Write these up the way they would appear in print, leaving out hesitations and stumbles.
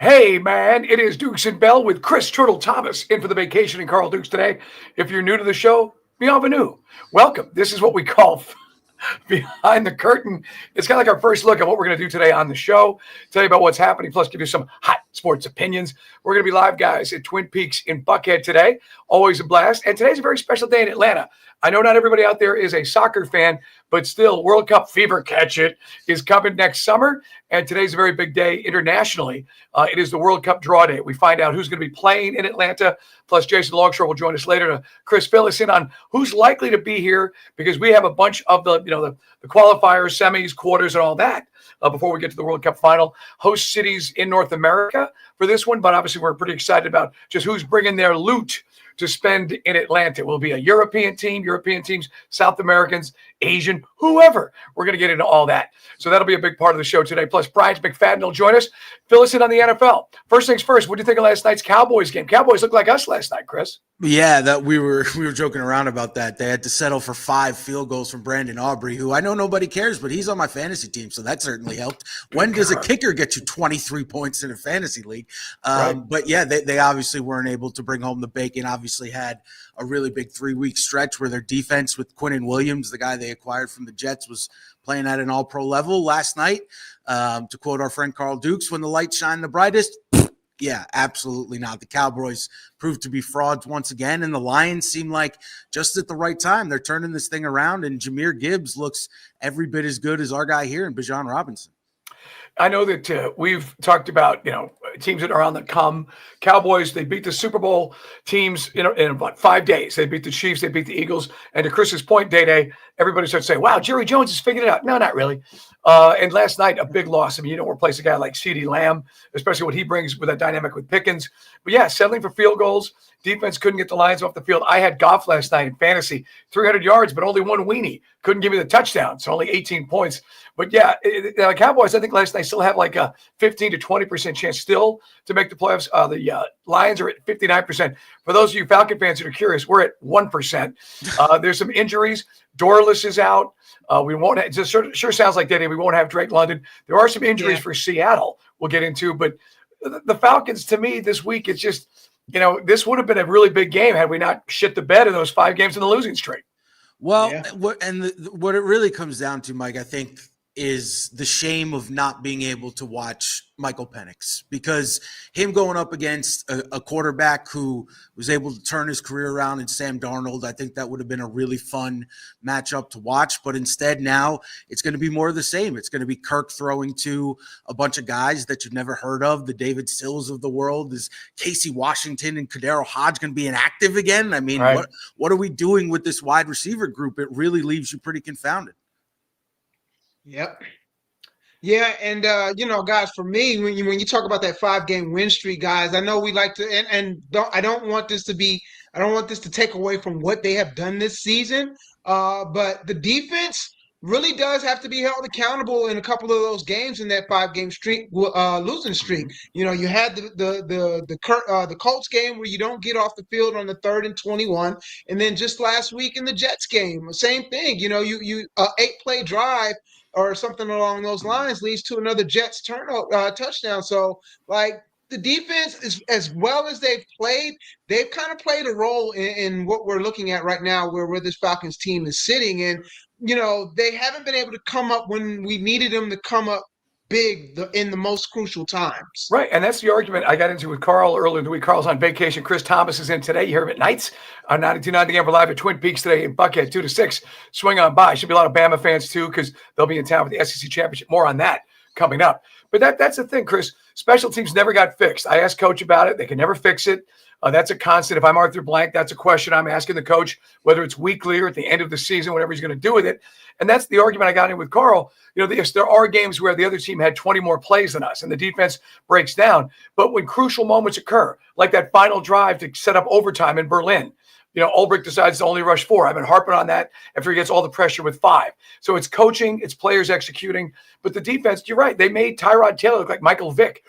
Hey, man, it is Dukes and Bell with Chris Turtle Thomas in for the vacation and Carl Dukes today. If you're new to the show, bienvenue. Welcome. This is what we call Behind the Curtain. It's kind of like our first look at what we're going to do today on the show, tell you about what's happening, plus give you some hot sports opinions. We're going to be live, guys, at Twin Peaks in Buckhead today. Always a blast. And today's a very special day in Atlanta. I know not everybody out there is a soccer fan, but still, World Cup fever, catch it, is coming next summer. And today's a very big day internationally. It is the World Cup draw day. We find out who's going to be playing in Atlanta. Plus, Jason Longshore will join us later to fill us in on who's likely to be here, because we have a bunch of the qualifiers, semis, quarters, and all that before we get to the World Cup final. Host cities in North America for this one, but obviously we're pretty excited about just who's bringing their loot to spend in Atlanta. It will be a European teams, South Americans, Asian, whoever. We're going to get into all that. So that'll be a big part of the show today. Plus, Brian McFadden will join us. Fill us in on the NFL. First things first, what do you think of last night's Cowboys game? Cowboys looked like us last night, Chris. Yeah, that we were joking around about that. They had to settle for 5 field goals from Brandon Aubrey, who I know nobody cares, but he's on my fantasy team, so that certainly helped. When does a kicker get you 23 points in a fantasy league? Right. But yeah, they obviously weren't able to bring home the bacon. Obviously had a really big 3-week stretch where their defense with Quinnen Williams, the guy they acquired from the Jets, was playing at an all-pro level last night. To quote our friend Carl Dukes, when the lights shine the brightest, yeah, absolutely not. The Cowboys proved to be frauds once again, and the Lions seem like just at the right time. They're turning this thing around, and Jahmyr Gibbs looks every bit as good as our guy here in Bijan Robinson. I know that we've talked about, teams that are on the come. Cowboys, they beat the Super Bowl teams in about 5 days. They beat the Chiefs, they beat the Eagles. And to Chris's point, Day, everybody starts saying, wow, Jerry Jones has figured it out. No, not really. And last night, a big loss. I mean, you don't replace a guy like CeeDee Lamb, especially what he brings with that dynamic with Pickens. But yeah, settling for field goals. Defense couldn't get the Lions off the field. I had Goff last night in fantasy, 300 yards, but only one weenie. Couldn't give me the touchdown, so only 18 points. But yeah, the Cowboys, I think last night still have like a 15 to 20% chance still to make the playoffs. The Lions are at 59%. For those of you Falcon fans that are curious, we're at 1%. There's some injuries. Dorless is out. We won't. It just sure sounds like that. We won't have Drake London. There are some injuries for Seattle. We'll get into, but the Falcons, to me, this week, it's just, this would have been a really big game had we not shit the bed in those 5 games in the losing streak. Well, what it really comes down to, Mike, I think, is the shame of not being able to watch Michael Penix, because him going up against a quarterback who was able to turn his career around in Sam Darnold, I think that would have been a really fun matchup to watch. But instead now it's going to be more of the same. It's going to be Kirk throwing to a bunch of guys that you've never heard of, the David Sills of the world. Is Casey Washington and Kadero Hodge going to be inactive again? I mean, right. What are we doing with this wide receiver group? It really leaves you pretty confounded. Yep. Yeah, and guys, for me, when you talk about that 5-game win streak, guys, I know we like to, I don't want this to take away from what they have done this season. But the defense really does have to be held accountable in a couple of those games in that 5-game streak, losing streak. You had the Colts game where you don't get off the field on the 3rd and 21, and then just last week in the Jets game, same thing. You 8-play drive or something along those lines leads to another Jets touchdown. So, the defense, is, as well as they've kind of played a role in what we're looking at right now, where this Falcons team is sitting. And, they haven't been able to come up when we needed them to come up big in the most crucial times. Right, and that's the argument I got into with Carl earlier in the week. Carl's on vacation. Chris Thomas is in today. You hear him at nights on 92.9 The Game. We're live at Twin Peaks today in Buckhead, 2 to 6. Swing on by. Should be a lot of Bama fans, too, because they'll be in town for the SEC Championship. More on that coming up. But that's the thing, Chris. Special teams never got fixed. I asked Coach about it. They can never fix it. That's a constant. If I'm Arthur Blank, that's a question I'm asking the coach, whether it's weekly or at the end of the season, whatever he's going to do with it. And that's the argument I got in with Carl. There are games where the other team had 20 more plays than us and the defense breaks down. But when crucial moments occur, like that final drive to set up overtime in Berlin, Ulbrich decides to only rush 4. I've been harping on that after he gets all the pressure with 5. So it's coaching, it's players executing. But the defense, you're right, they made Tyrod Taylor look like Michael Vick,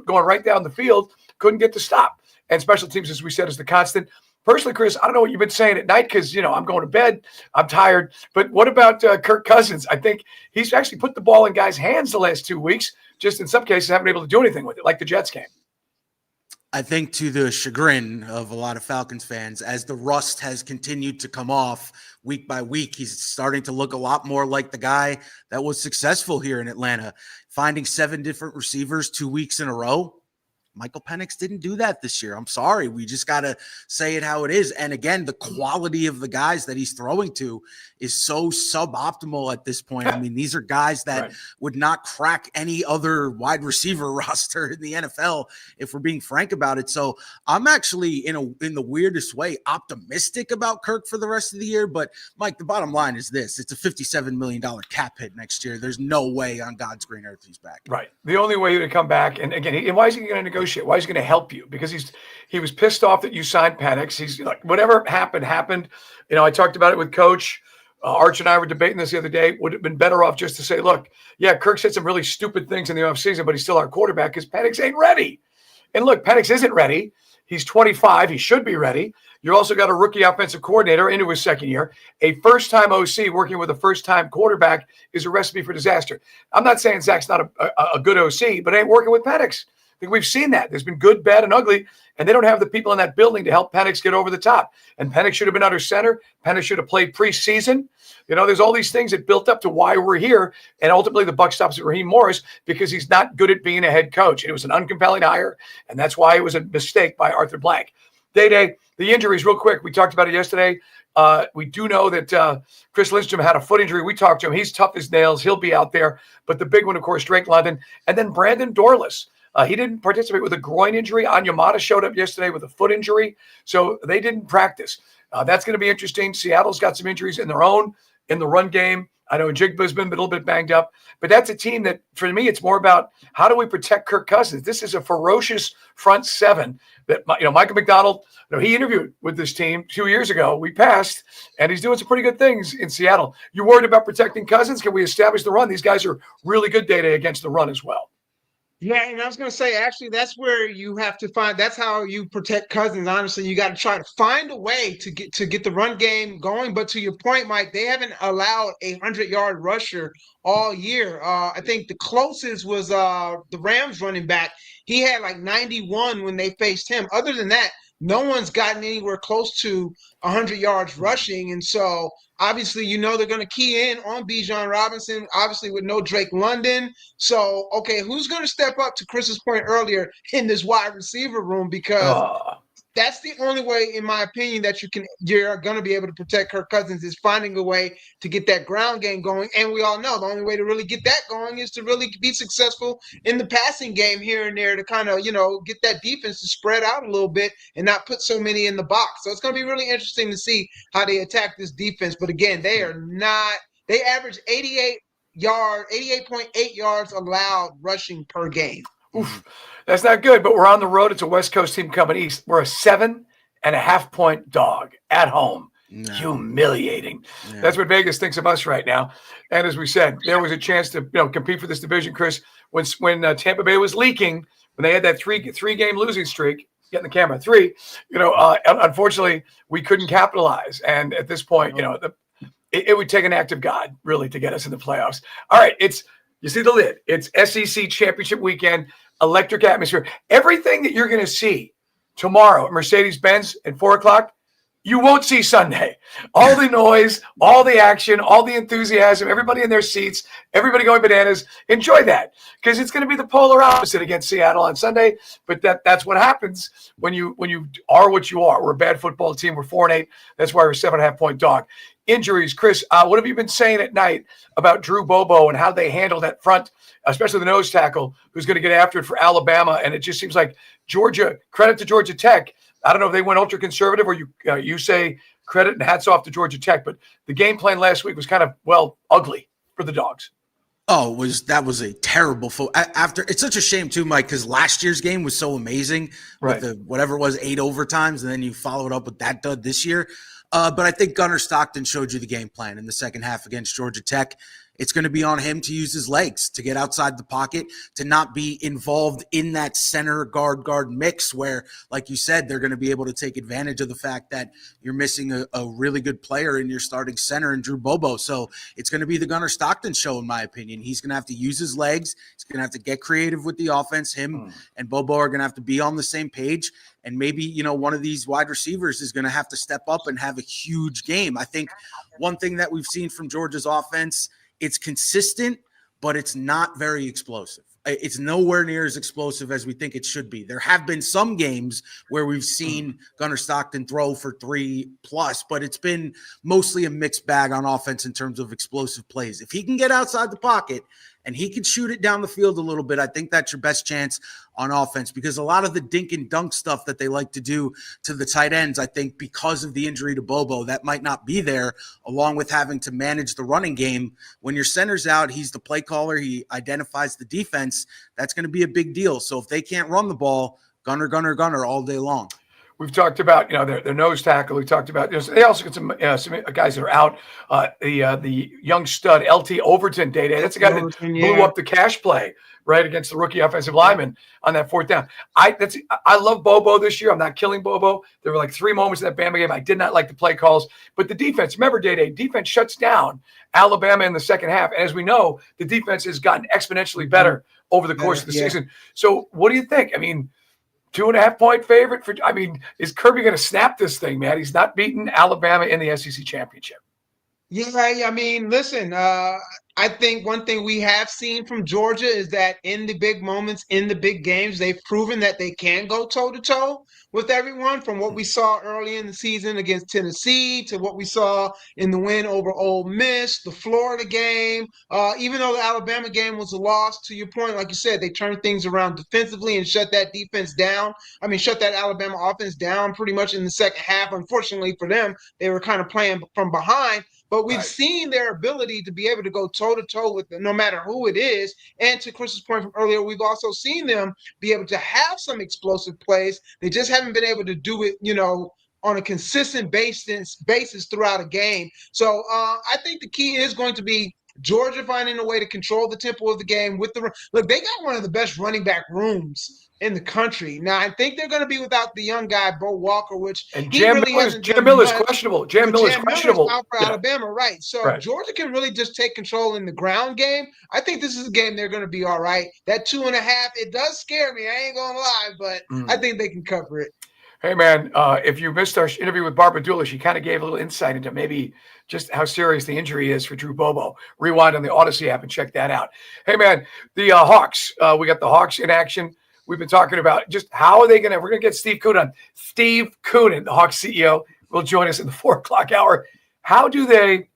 going right down the field, couldn't get to stop. And special teams, as we said, is the constant. Personally, Chris, I don't know what you've been saying at night because, I'm going to bed. I'm tired. But what about Kirk Cousins? I think he's actually put the ball in guys' hands the last 2 weeks. just in some cases haven't been able to do anything with it, like the Jets game. I think to the chagrin of a lot of Falcons fans, as the rust has continued to come off week by week, he's starting to look a lot more like the guy that was successful here in Atlanta, finding 7 different receivers 2 weeks in a row. Michael Penix didn't do that this year. I'm sorry. We just got to say it how it is. And again, the quality of the guys that he's throwing to is so suboptimal at this point. I mean, these are guys that would not crack any other wide receiver roster in the NFL, if we're being frank about it. So I'm actually in the weirdest way optimistic about Kirk for the rest of the year. But Mike, the bottom line is this: it's a $57 million cap hit next year. There's no way on God's green earth he's back. Right. The only way to come back, and again, why is he going to negotiate? Why is he going to help you? Because he was pissed off that you signed Penix. He's like, whatever happened. You know, I talked about it with Coach. Arch and I were debating this the other day. Would have been better off just to say, look, yeah, Kirk said some really stupid things in the offseason, but he's still our quarterback because Penix ain't ready. And look, Penix isn't ready. He's 25. He should be ready. You also got a rookie offensive coordinator into his second year. A first-time OC working with a first-time quarterback is a recipe for disaster. I'm not saying Zach's not a good OC, but it ain't working with Penix. I think we've seen that. There's been good, bad, and ugly, and they don't have the people in that building to help Penix get over the top. And Penix should have been under center. Penix should have played preseason. You know, there's all these things that built up to why we're here, and ultimately the buck stops at Raheem Morris because he's not good at being a head coach. And it was an uncompelling hire, and that's why it was a mistake by Arthur Blank. Day, the injuries, real quick. We talked about it yesterday. We do know that Chris Lindstrom had a foot injury. We talked to him. He's tough as nails. He'll be out there. But the big one, of course, Drake London. And then Brandon Dorless. He didn't participate with a groin injury. Onyemata showed up yesterday with a foot injury. So they didn't practice. That's going to be interesting. Seattle's got some injuries in their own in the run game. I know Jigba's been a little bit banged up. But that's a team that, for me, it's more about how do we protect Kirk Cousins? This is a ferocious front seven that, Michael McDonald, he interviewed with this team 2 years ago. We passed, and he's doing some pretty good things in Seattle. You worried about protecting Cousins? Can we establish the run? These guys are really good day against the run as well. Yeah, and I was going to say, actually, that's where you have to find. That's how you protect Cousins. Honestly, you got to try to find a way to get the run game going. But to your point, Mike, they haven't allowed a 100-yard rusher all year. I think the closest was the Rams running back. He had like 91 when they faced him. Other than that, no one's gotten anywhere close to 100 yards rushing. And so obviously, they're going to key in on Bijan Robinson, obviously with no Drake London. So, okay, who's going to step up, to Chris's point earlier, in this wide receiver room? Because that's the only way, in my opinion, that you're going to be able to protect Kirk Cousins is finding a way to get that ground game going. And we all know the only way to really get that going is to really be successful in the passing game here and there to kind of, get that defense to spread out a little bit and not put so many in the box. So it's going to be really interesting to see how they attack this defense. But again, they average 88.8 yards allowed rushing per game. Oof, that's not good, but we're on the road. It's a West Coast team coming east. We're a 7.5-point dog at home. No. Humiliating. Yeah. That's what Vegas thinks of us right now. And as we said, there was a chance to compete for this division, Chris, when Tampa Bay was leaking, when they had that three-game losing streak. Getting the camera 3. Unfortunately, we couldn't capitalize. And at this point, it would take an act of God really to get us in the playoffs. All right, you see the lid. It's SEC championship weekend, electric atmosphere. Everything that you're going to see tomorrow at Mercedes-Benz at 4:00, you won't see Sunday. All the noise, all the action, all the enthusiasm, everybody in their seats, everybody going bananas. Enjoy that, because it's going to be the polar opposite against Seattle on Sunday. But that's what happens when you are what you are. We're a bad football team. We're 4-8. That's why we're a 7.5-point dog. Injuries, Chris, what have you been saying at night about Drew Bobo and how they handle that front, especially the nose tackle, who's going to get after it for Alabama? And it just seems like Georgia, credit to Georgia Tech. I don't know if they went ultra conservative or you say credit and hats off to Georgia Tech, but the game plan last week was kind of, ugly for the Dogs. Oh, that was a terrible it's such a shame too, Mike, because last year's game was so amazing, right? With the whatever it was, 8 overtimes, and then you followed up with that dud this year. But I think Gunnar Stockton showed you the game plan in the second half against Georgia Tech. It's going to be on him to use his legs, to get outside the pocket, to not be involved in that center guard mix where, like you said, they're going to be able to take advantage of the fact that you're missing a really good player in your starting center in Drew Bobo. So it's going to be the Gunnar Stockton show, in my opinion. He's going to have to use his legs. He's going to have to get creative with the offense. Him and Bobo are going to have to be on the same page. And maybe, you know, one of these wide receivers is going to have to step up and have a huge game. I think one thing that we've seen from Georgia's offense, it's consistent, but it's not very explosive. It's nowhere near as explosive as we think it should be. There have been some games where we've seen Gunnar Stockton throw for 3+, but it's been mostly a mixed bag on offense in terms of explosive plays. If he can get outside the pocket and he can shoot it down the field a little bit, I think that's your best chance on offense, because a lot of the dink and dunk stuff that they like to do to the tight ends, I think because of the injury to Bobo, that might not be there, along with having to manage the running game. When your center's out, he's the play caller, he identifies the defense. That's going to be a big deal. So if they can't run the ball, gunner all day long. We've talked about, you know, their nose tackle. We talked about, you know, they also get some guys that are out. The young stud LT Overton, Day. That's the guy that blew up the cash play right against the rookie offensive lineman on that 4th down. I love Bobo this year. I'm not killing Bobo. There were like 3 moments in that Bama game I did not like the play calls, but the defense. Remember, Day defense shuts down Alabama in the second half, and as we know, the defense has gotten exponentially better over the course of the season. So, what do you think? I mean, 2.5-point favorite for, I mean, is Kirby going to snap this thing, man? He's not beaten Alabama in the SEC championship. Yeah, I mean, listen, I think one thing we have seen from Georgia is that in the big moments, in the big games, they've proven that they can go toe-to-toe with everyone, from what we saw early in the season against Tennessee to what we saw in the win over Ole Miss, the Florida game. Even though the Alabama game was a loss, to your point, like you said, they turned things around defensively and shut that defense down. I mean, shut that Alabama offense down pretty much in the second half. Unfortunately for them, they were kind of playing from behind. But we've seen their ability to be able to go toe-to-toe with no matter who it is. And to Chris's point from earlier, we've also seen them be able to have some explosive plays. They just haven't been able to do it, you know, on a consistent basis throughout a game. So I think the key is going to be Georgia finding a way to control the tempo of the game with the look. They got one of the best running back rooms in the country. Now I think they're going to be without the young guy Bo Walker, which and Jam Miller's questionable. Jam Miller's questionable out for Alabama, right? So Georgia can really just take control in the ground game. I think this is a game they're going to be all right. That 2.5, it does scare me. I ain't gonna lie, but I think they can cover it. Hey, man, if you missed our interview with Barbara Dula, she kind of gave a little insight into maybe just how serious the injury is for Drew Bobo. Rewind on the Odyssey app and check that out. Hey, man, the Hawks, we got the Hawks in action. We've been talking about just how are they going to – we're going to get Steve Koonin on. Steve Koonin, the Hawks CEO, will join us in the 4 o'clock hour. How do they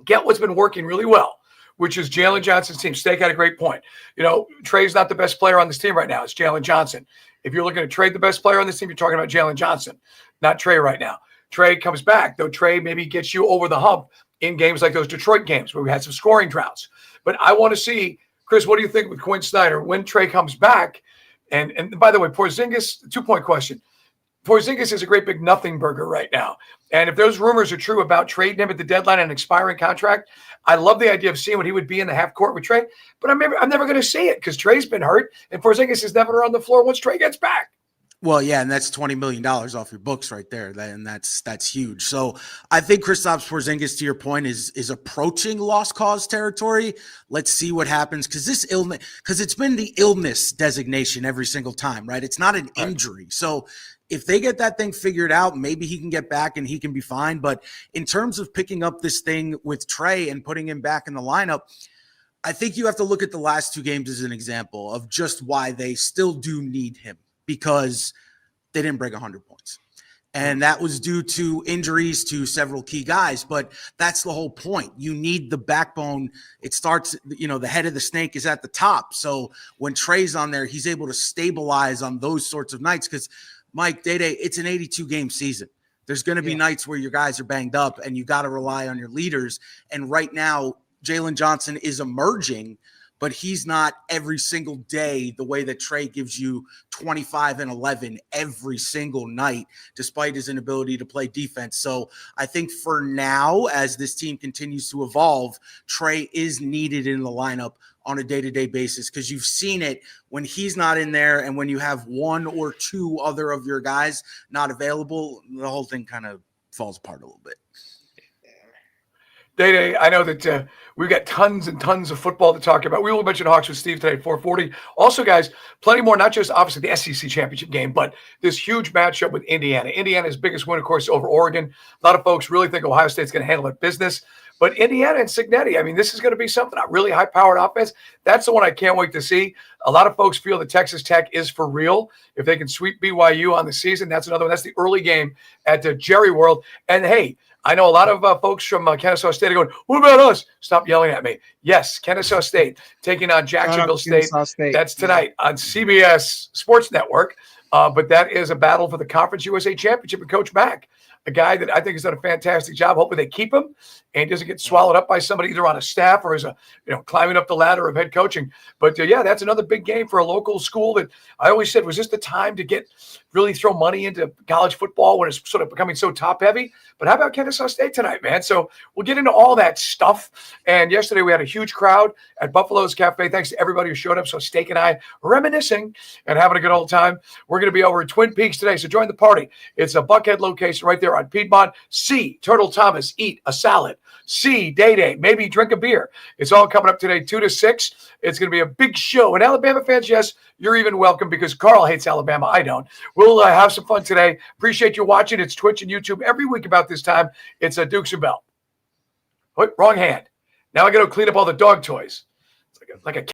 get what's been working really well, which is Jalen Johnson's team? Steak had a great point. You know, Trey's not the best player on this team right now. It's Jalen Johnson. If you're looking to trade the best player on this team, you're talking about Jalen Johnson, not Trey right now. Trey comes back, though Trey maybe gets you over the hump in games like those Detroit games where we had some scoring droughts. But I want to see, Chris, what do you think with Quinn Snyder when Trey comes back? And by the way, Porzingis, 2-point question. Porzingis is a great big nothing burger right now. And if those rumors are true about trading him at the deadline and an expiring contract, I love the idea of seeing what he would be in the half court with Trey. But I'm never going to see it because Trey's been hurt and Porzingis is never on the floor once Trey gets back. Well, yeah, and that's $20 million off your books right there, and that's huge. So I think Kristaps Porzingis, to your point, is approaching lost cause territory. Let's see what happens because it's been the illness designation every single time, right? It's not an injury. So if they get that thing figured out, maybe he can get back and he can be fine. But in terms of picking up this thing with Trey and putting him back in the lineup, I think you have to look at the last 2 games as an example of just why they still do need him, because they didn't break 100 points. And that was due to injuries to several key guys. But that's the whole point. You need the backbone. It starts, the head of the snake is at the top. So when Trey's on there, he's able to stabilize on those sorts of nights. Because, Mike, Day-Day, it's an 82-game season. There's going to be nights where your guys are banged up and you got to rely on your leaders. And right now, Jalen Johnson is emerging, but he's not every single day the way that Trey gives you 25 and 11 every single night, despite his inability to play defense. So I think for now, as this team continues to evolve, Trey is needed in the lineup on a day-to-day basis, because you've seen it when he's not in there and when you have one or two other of your guys not available, the whole thing kind of falls apart a little bit. Day, I know that we've got tons and tons of football to talk about. We will mention Hawks with Steve today at 4:40. Also, guys, plenty more, not just obviously the SEC championship game, but this huge matchup with Indiana. Indiana's biggest win, of course, over Oregon. A lot of folks really think Ohio State's going to handle it business. But Indiana and Cignetti, I mean, this is going to be something, a really high-powered offense. That's the one I can't wait to see. A lot of folks feel that Texas Tech is for real. If they can sweep BYU on the season, that's another one. That's the early game at Jerry World. And, hey, I know a lot of folks from Kennesaw State are going, what about us? Stop yelling at me. Yes, Kennesaw State taking on Jacksonville State. That's tonight on CBS Sports Network. But that is a battle for the Conference USA Championship and Coach Mack, a guy that I think has done a fantastic job. Hopefully they keep him and doesn't get swallowed up by somebody either on a staff or as climbing up the ladder of head coaching. But yeah, that's another big game for a local school that I always said, was this the time to really throw money into college football when it's sort of becoming so top heavy? But how about Kennesaw State tonight, man? So we'll get into all that stuff. And yesterday we had a huge crowd at Buffalo's Cafe. Thanks to everybody who showed up. So Steak and I reminiscing and having a good old time. We're going to be over at Twin Peaks today, so join the party. It's a Buckhead location right there on Piedmont. C, Turtle Thomas, eat a salad. C, Day, maybe drink a beer. It's all coming up today, 2 to 6. It's going to be a big show. And Alabama fans, yes, you're even welcome because Carl hates Alabama. I don't. We'll have some fun today. Appreciate you watching. It's Twitch and YouTube every week about this time. It's a Dukes and Bell. Wait, wrong hand. Now I got to clean up all the dog toys. It's like a